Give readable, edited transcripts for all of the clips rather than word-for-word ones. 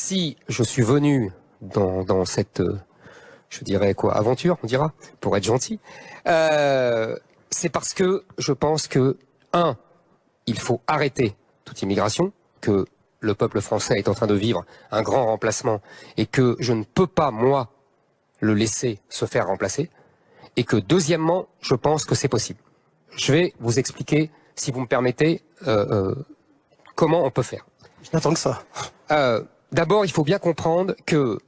Si je suis venu dans cette, je dirais quoi, aventure, on dira, pour être gentil, c'est parce que je pense que, il faut arrêter toute immigration, que le peuple français est en train de vivre un grand remplacement et que je ne peux pas, moi, le laisser se faire remplacer. Et que deuxièmement, je pense que c'est possible. Je vais vous expliquer, si vous me permettez, comment on peut faire. Je n'attends que ça. D'abord, il faut bien comprendre que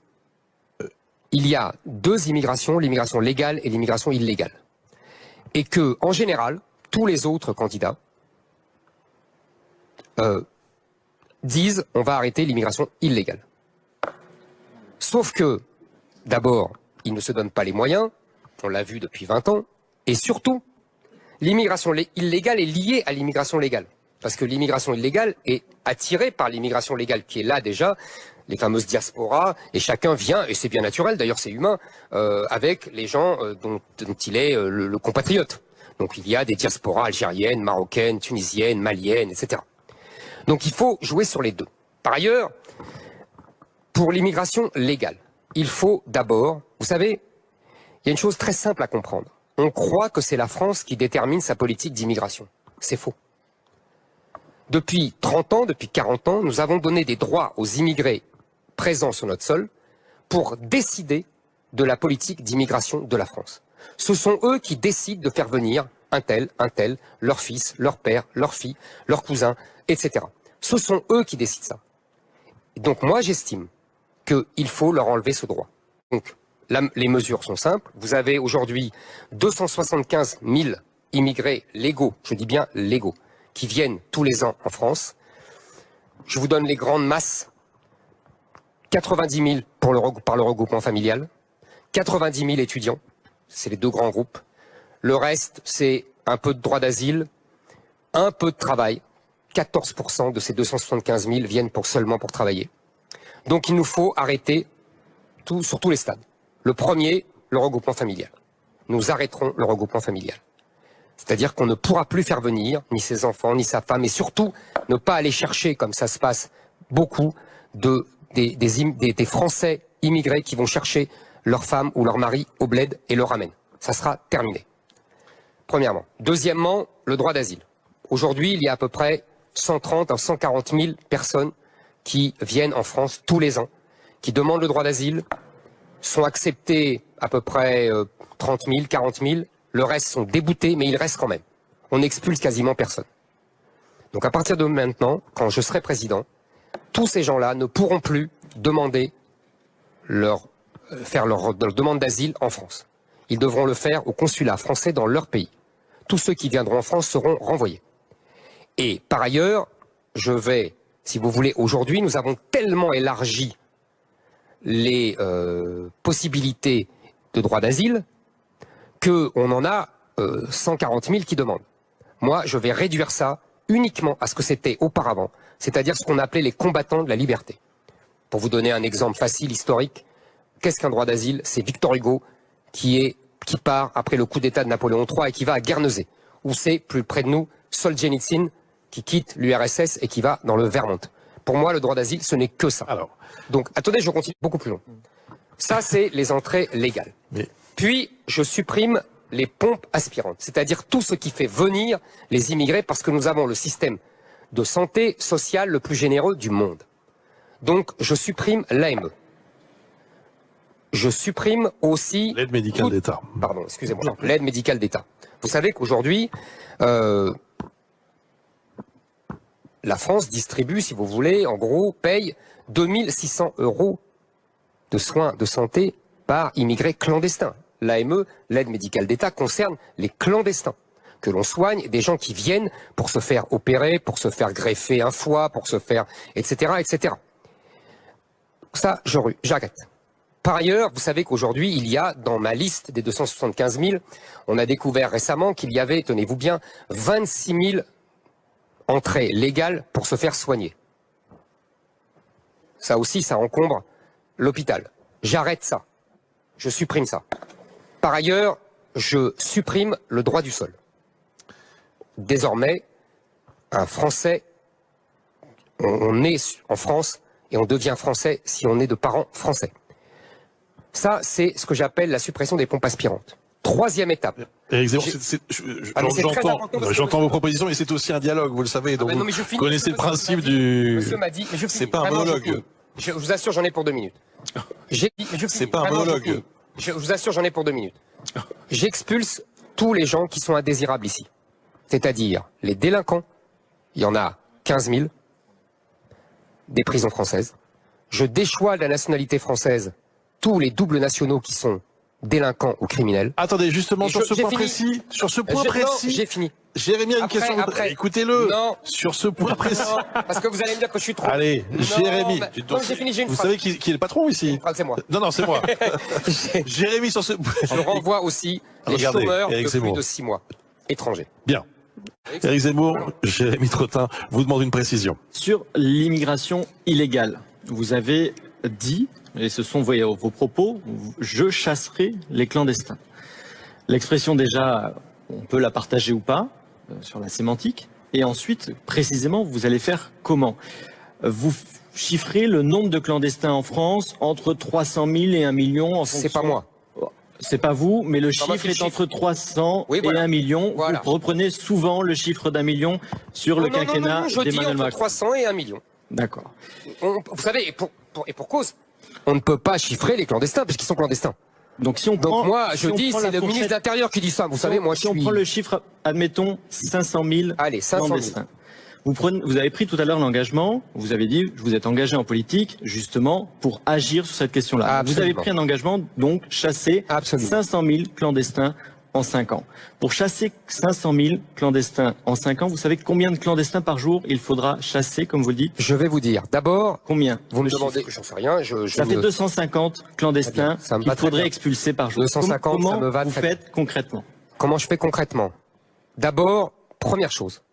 il y a deux immigrations, l'immigration légale et l'immigration illégale. Et que, en général, tous les autres candidats disent on va arrêter l'immigration illégale. Sauf que, d'abord, ils ne se donnent pas les moyens, on l'a vu depuis 20 ans, et surtout, l'immigration illégale est liée à l'immigration légale. Parce que l'immigration illégale est attirée par l'immigration légale qui est là déjà, les fameuses diasporas, et chacun vient, et c'est bien naturel, d'ailleurs c'est humain, avec les gens dont il est le compatriote. Donc il y a des diasporas algériennes, marocaines, tunisiennes, maliennes, etc. Donc il faut jouer sur les deux. Par ailleurs, pour l'immigration légale, il faut d'abord, vous savez, il y a une chose très simple à comprendre. On croit que c'est la France qui détermine sa politique d'immigration. C'est faux. Depuis 30 ans, depuis 40 ans, nous avons donné des droits aux immigrés présents sur notre sol pour décider de la politique d'immigration de la France. Ce sont eux qui décident de faire venir un tel, leur fils, leur père, leur fille, leur cousin, etc. Ce sont eux qui décident ça. Et donc moi j'estime qu'il faut leur enlever ce droit. Donc les mesures sont simples. Vous avez aujourd'hui 275 000 immigrés légaux, je dis bien légaux, qui viennent tous les ans en France. Je vous donne les grandes masses. 90 000 par le regroupement familial, 90 000 étudiants, c'est les deux grands groupes. Le reste, c'est un peu de droit d'asile, un peu de travail. 14% de ces 275 000 viennent seulement pour travailler. Donc il nous faut arrêter tout sur tous les stades. Le premier, le regroupement familial. Nous arrêterons le regroupement familial. C'est-à-dire qu'on ne pourra plus faire venir ni ses enfants, ni sa femme, et surtout ne pas aller chercher, comme ça se passe beaucoup, des Français immigrés qui vont chercher leur femme ou leur mari au bled et le ramènent. Ça sera terminé. Premièrement. Deuxièmement, le droit d'asile. Aujourd'hui, il y a à peu près 130 à 140 000 personnes qui viennent en France tous les ans, qui demandent le droit d'asile, sont acceptés à peu près 30 000, 40 000, le reste sont déboutés, mais ils restent quand même. On n'expulse quasiment personne. Donc à partir de maintenant, quand je serai président, tous ces gens-là ne pourront plus demander faire leur demande d'asile en France. Ils devront le faire au consulat français dans leur pays. Tous ceux qui viendront en France seront renvoyés. Et par ailleurs, si vous voulez, aujourd'hui, nous avons tellement élargi les possibilités de droit d'asile qu'on en a 140 000 qui demandent. Moi, je vais réduire ça uniquement à ce que c'était auparavant, c'est-à-dire ce qu'on appelait les combattants de la liberté. Pour vous donner un exemple facile, historique, qu'est-ce qu'un droit d'asile? C'est Victor Hugo qui part après le coup d'État de Napoléon III et qui va à Guernesey, où c'est plus près de nous Solzhenitsyn qui quitte l'URSS et qui va dans le Vermont. Pour moi, le droit d'asile, ce n'est que ça. Alors. Donc, attendez, je continue beaucoup plus long. Ça, c'est les entrées légales. Mais... Puis, je supprime les pompes aspirantes, c'est-à-dire tout ce qui fait venir les immigrés, parce que nous avons le système de santé sociale le plus généreux du monde. Donc, je supprime l'AME. Je supprime aussi... L'aide médicale d'État. Pardon, excusez-moi. L'aide médicale d'État. Vous savez qu'aujourd'hui, la France distribue, si vous voulez, en gros, paye 2600 € de soins de santé par immigrés clandestins. L'AME, l'aide médicale d'État, concerne les clandestins. Que l'on soigne, des gens qui viennent pour se faire opérer, pour se faire greffer un foie, pour se faire... etc. etc. Ça, j'arrête. Par ailleurs, vous savez qu'aujourd'hui, il y a, dans ma liste des 275 000, on a découvert récemment qu'il y avait, tenez-vous bien, 26 000 entrées légales pour se faire soigner. Ça aussi, ça encombre l'hôpital. J'arrête ça. Je supprime ça. Par ailleurs, je supprime le droit du sol. Désormais, un Français, on est en France et on devient français si on est de parents français. Ça, c'est ce que j'appelle la suppression des pompes aspirantes. Troisième étape. Éric Zemmour, j'entends vos propositions, mais c'est aussi un dialogue, vous le savez. Donc vous connaissez le principe du... Monsieur m'a dit, mais je finis. C'est pas un monologue. Je vous assure, j'en ai pour 2 minutes. C'est pas un monologue. Je vous assure, j'en ai pour 2 minutes. J'expulse tous les gens qui sont indésirables ici. C'est-à-dire les délinquants, il y en a 15 000, des prisons françaises. Je déchois de la nationalité française tous les doubles nationaux qui sont délinquants ou criminels. Attendez, justement, sur ce point précis, j'ai fini. Jérémy a une question. Écoutez-le. Non. Sur ce point précis. Non, parce que vous allez me dire que je suis trop. Allez, Jérémy. Non, j'ai fini, j'ai une vous phrase. savez qui est le patron ici? C'est moi. Non, c'est moi. Jérémy, sur ce... Je renvoie aussi les chômeurs de plus de 6 mois, étrangers. Bien. Éric Zemmour, Jérémy Trottin vous demande une précision. Sur l'immigration illégale, vous avez dit, et ce sont vos propos, je chasserai les clandestins. L'expression déjà, on peut la partager ou pas, sur la sémantique. Et ensuite, précisément, vous allez faire comment? Vous chiffrez le nombre de clandestins en France entre 300 000 et 1 million en fonction... C'est pas moi. C'est pas vous, mais le chiffre est entre 300 et 1 million. Voilà. Vous reprenez souvent le chiffre d'1 million sur le quinquennat d'Emmanuel Macron. 300 et 1 million. D'accord. Vous savez, et pour cause, on ne peut pas chiffrer les clandestins puisqu'ils sont clandestins. Donc si on prend, donc moi je dis c'est le ministre de l'Intérieur qui dit ça. Vous savez, moi je suis. Si on prend le chiffre, admettons 500 000 clandestins. Vous avez pris tout à l'heure l'engagement, vous avez dit, vous êtes engagé en politique, justement, pour agir sur cette question-là. Vous avez pris un engagement, donc, chasser 500 000 clandestins en 5 ans. Pour chasser 500 000 clandestins en 5 ans, vous savez combien de clandestins par jour il faudra chasser, comme vous le dites? Je vais vous dire. D'abord, combien? Vous me demandez, j'en sais rien. Ça fait 250 clandestins qu'il faudrait expulser par jour. 250, comment ça me va. Vous faites concrètement? Comment je fais concrètement? D'abord, première chose.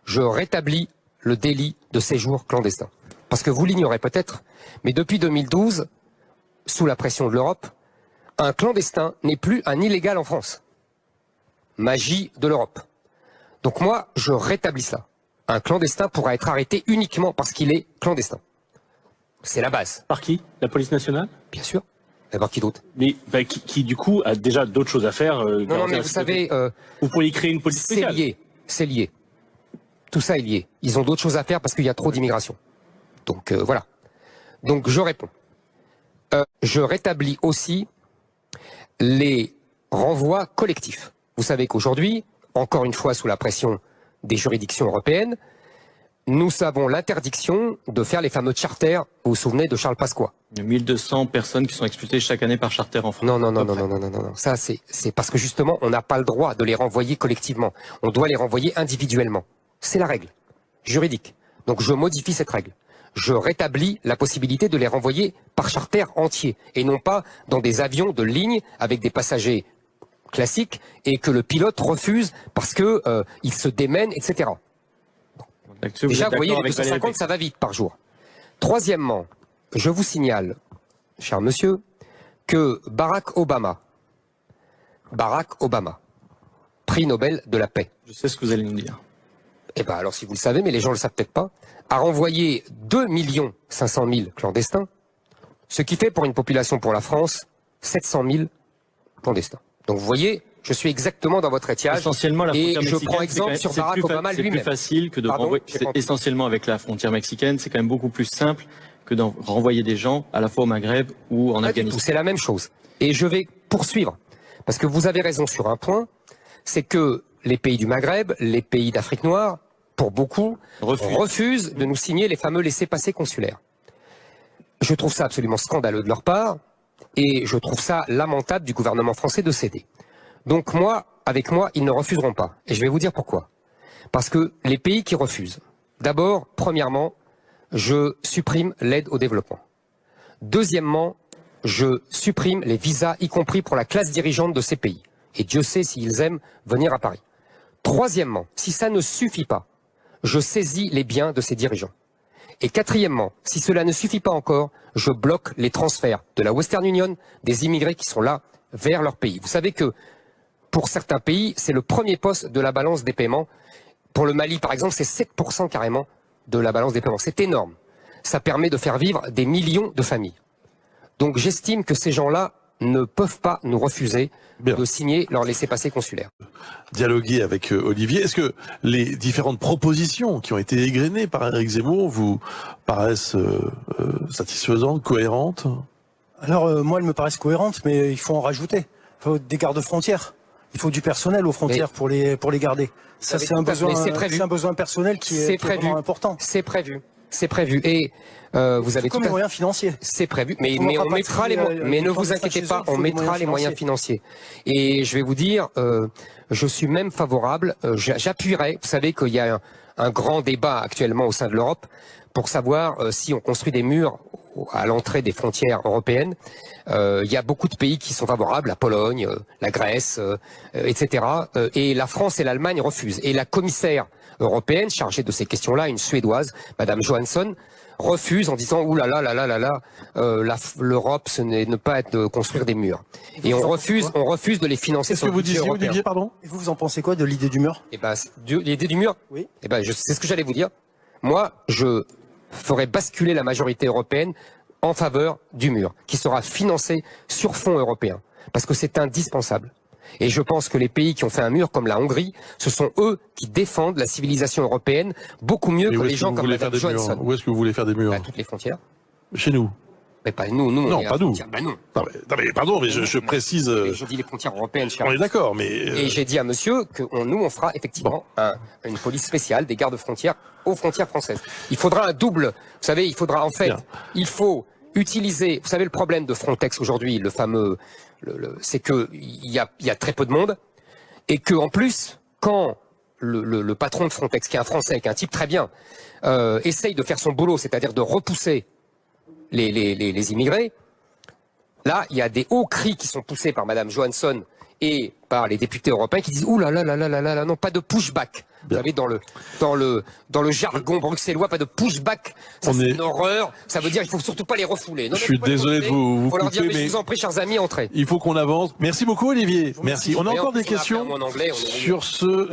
Je rétablis le délit de séjour clandestin. Parce que vous l'ignorez peut-être, mais depuis 2012, sous la pression de l'Europe, un clandestin n'est plus un illégal en France. Magie de l'Europe. Donc moi, je rétablis cela. Un clandestin pourra être arrêté uniquement parce qu'il est clandestin. C'est la base. Par qui? La police nationale? Bien sûr. D'abord qui d'autre? Mais qui du coup a déjà d'autres choses à faire. Non, mais vous savez... vous pourriez créer une police spéciale. C'est lié. Tout ça est lié. Ils ont d'autres choses à faire parce qu'il y a trop d'immigration. Donc voilà. Donc je réponds. Je rétablis aussi les renvois collectifs. Vous savez qu'aujourd'hui, encore une fois sous la pression des juridictions européennes, nous avons l'interdiction de faire les fameux charters. Vous vous souvenez de Charles Pasqua? Il y a 1200 personnes qui sont expulsées chaque année par charter en France. Non. Ça, c'est parce que justement, on n'a pas le droit de les renvoyer collectivement. On doit les renvoyer individuellement. C'est la règle juridique. Donc je modifie cette règle. Je rétablis la possibilité de les renvoyer par charter entier et non pas dans des avions de ligne avec des passagers classiques et que le pilote refuse parce que il se démène, etc. Déjà, vous voyez, les 250, ça va vite par jour. Troisièmement, je vous signale, cher monsieur, que Barack Obama, prix Nobel de la paix. Je sais ce que vous allez nous dire. Eh ben alors si vous le savez, mais les gens le savent peut-être pas, a renvoyé 2 500 000 clandestins, ce qui fait pour une population pour la France 700 000 clandestins. Donc vous voyez, je suis exactement dans votre étiage. Essentiellement, la frontière mexicaine, je prends exemple sur Barack Obama lui-même. C'est plus facile que de renvoyer. Essentiellement avec la frontière mexicaine, c'est quand même beaucoup plus simple que de renvoyer des gens à la fois au Maghreb ou en Afghanistan. C'est la même chose. Et je vais poursuivre. Parce que vous avez raison sur un point, c'est que les pays du Maghreb, les pays d'Afrique noire, pour beaucoup, refusent de nous signer les fameux laissez-passer consulaires. Je trouve ça absolument scandaleux de leur part, et je trouve ça lamentable du gouvernement français de céder. Donc moi, avec moi, ils ne refuseront pas. Et je vais vous dire pourquoi. Parce que les pays qui refusent, d'abord, premièrement, je supprime l'aide au développement. Deuxièmement, je supprime les visas, y compris pour la classe dirigeante de ces pays. Et Dieu sait s'ils aiment venir à Paris. Troisièmement, si ça ne suffit pas, je saisis les biens de ces dirigeants. Et quatrièmement, si cela ne suffit pas encore, je bloque les transferts de la Western Union des immigrés qui sont là vers leur pays. Vous savez que pour certains pays, c'est le premier poste de la balance des paiements. Pour le Mali, par exemple, c'est 7% carrément de la balance des paiements. C'est énorme. ça permet de faire vivre des millions de familles. Donc j'estime que ces gens-là ne peuvent pas nous refuser Bien. de signer leur laissez-passer consulaire. Dialoguer avec Olivier. Est-ce que les différentes propositions qui ont été égrenées par Éric Zemmour vous paraissent satisfaisantes, cohérentes? Alors moi, elles me paraissent cohérentes, mais il faut en rajouter. Il faut des gardes-frontières. Il faut du personnel aux frontières pour les garder. Ça, c'est un besoin personnel qui est vraiment important. C'est prévu. C'est prévu. Et vous avez comme les moyens financiers. C'est prévu. Mais on mettra les moyens. Mais ne vous inquiétez pas, on mettra les moyens financiers. Et je vais vous dire, je suis même favorable. J'appuierai. Vous savez qu'il y a un grand débat actuellement au sein de l'Europe pour savoir si on construit des murs à l'entrée des frontières européennes. Il y a beaucoup de pays qui sont favorables, la Pologne, la Grèce, etc. Et la France et l'Allemagne refusent. Et la commissaire européenne chargée de ces questions-là, une Suédoise, Madame Johansson, refuse en disant « Ouh là là là là là là, l'Europe, ce n'est ne pas être de construire des murs ». Et on refuse de les financer sur le budget européen. Olivier, pardon? Et vous en pensez quoi de l'idée du mur? Eh ben, l'idée du mur? Oui. Eh ben, c'est ce que j'allais vous dire. Moi, je ferai basculer la majorité européenne en faveur du mur, qui sera financé sur fonds européens, parce que c'est indispensable. Et je pense que les pays qui ont fait un mur, comme la Hongrie, ce sont eux qui défendent la civilisation européenne beaucoup mieux que les gens comme Mme Johansson. Où est-ce que vous voulez faire des murs? À toutes les frontières. Chez nous? Mais pas nous, Non, pas nous. Bah non. Non mais pardon, mais je précise... Je dis les frontières européennes, cher. On est d'accord, mais... Et j'ai dit à monsieur que nous, on fera effectivement une police spéciale des gardes-frontières aux frontières françaises. Il faudra un double. Vous savez, il faudra en fait, il faut utiliser... Vous savez, le problème de Frontex aujourd'hui, le fameux... c'est que il y a très peu de monde et que en plus, quand le patron de Frontex, qui est un Français, qui est un type très bien, essaye de faire son boulot, c'est-à-dire de repousser les immigrés, là, il y a des hauts cris qui sont poussés par Madame Johansson et par les députés européens qui disent « Ouh là là là là là là, non, pas de pushback ». Vous savez, dans le jargon bruxellois, pas de pushback. Ça, c'est une horreur. Ça veut dire qu'il faut surtout pas les refouler. Non, je suis désolé de vous faut leur dire, couper, mais je vous en prie, chers amis, entrez. Il faut qu'on avance. Merci beaucoup, Olivier. Merci. On a encore des questions en anglais, sur ce...